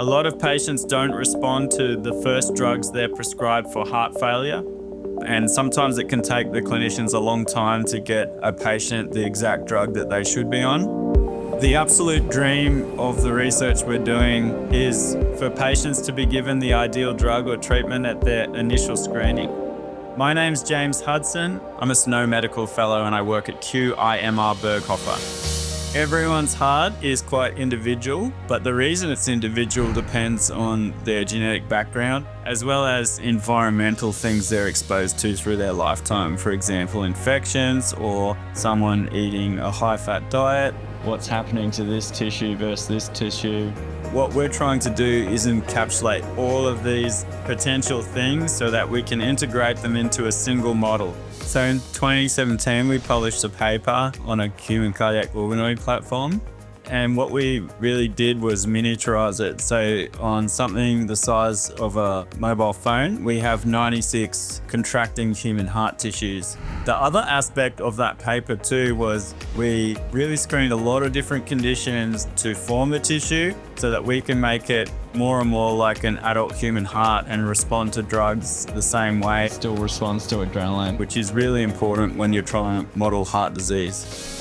A lot of patients don't respond to the first drugs they're prescribed for heart failure, and sometimes it can take the clinicians a long time to get a patient the exact drug that they should be on. The absolute dream of the research we're doing is for patients to be given the ideal drug or treatment at their initial screening. My name's James Hudson. I'm a Snow Medical Fellow and I work at QIMR Berghofer. Everyone's heart is quite individual, but the reason it's individual depends on their genetic background, as well as environmental things they're exposed to through their lifetime. For example, infections or someone eating a high-fat diet. What's happening to this tissue versus this tissue. What we're trying to do is encapsulate all of these potential things so that we can integrate them into a single model. So in 2017, we published a paper on a human cardiac organoid platform. And what we really did was miniaturize it. So on something the size of a mobile phone, we have 96 contracting human heart tissues. The other aspect of that paper too was we really screened a lot of different conditions to form the tissue so that we can make it more and more like an adult human heart and respond to drugs the same way. Still responds to adrenaline, which is really important when you're trying to model heart disease.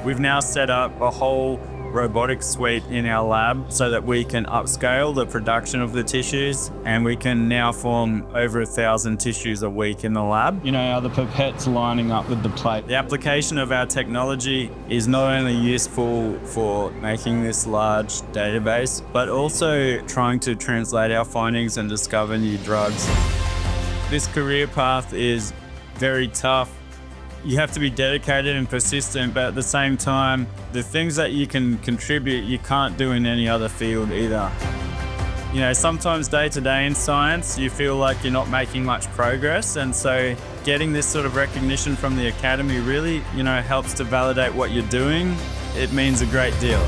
We've now set up a whole robotic suite in our lab so that we can upscale the production of the tissues, and we can now form over 1,000 tissues a week in the lab. You know, are the pipettes lining up with the plate? The application of our technology is not only useful for making this large database, but also trying to translate our findings and discover new drugs. This career path is very tough. You have to be dedicated and persistent, but at the same time, the things that you can contribute, you can't do in any other field either. You know, sometimes day to day in science, you feel like you're not making much progress. And so getting this sort of recognition from the academy really, helps to validate what you're doing. It means a great deal.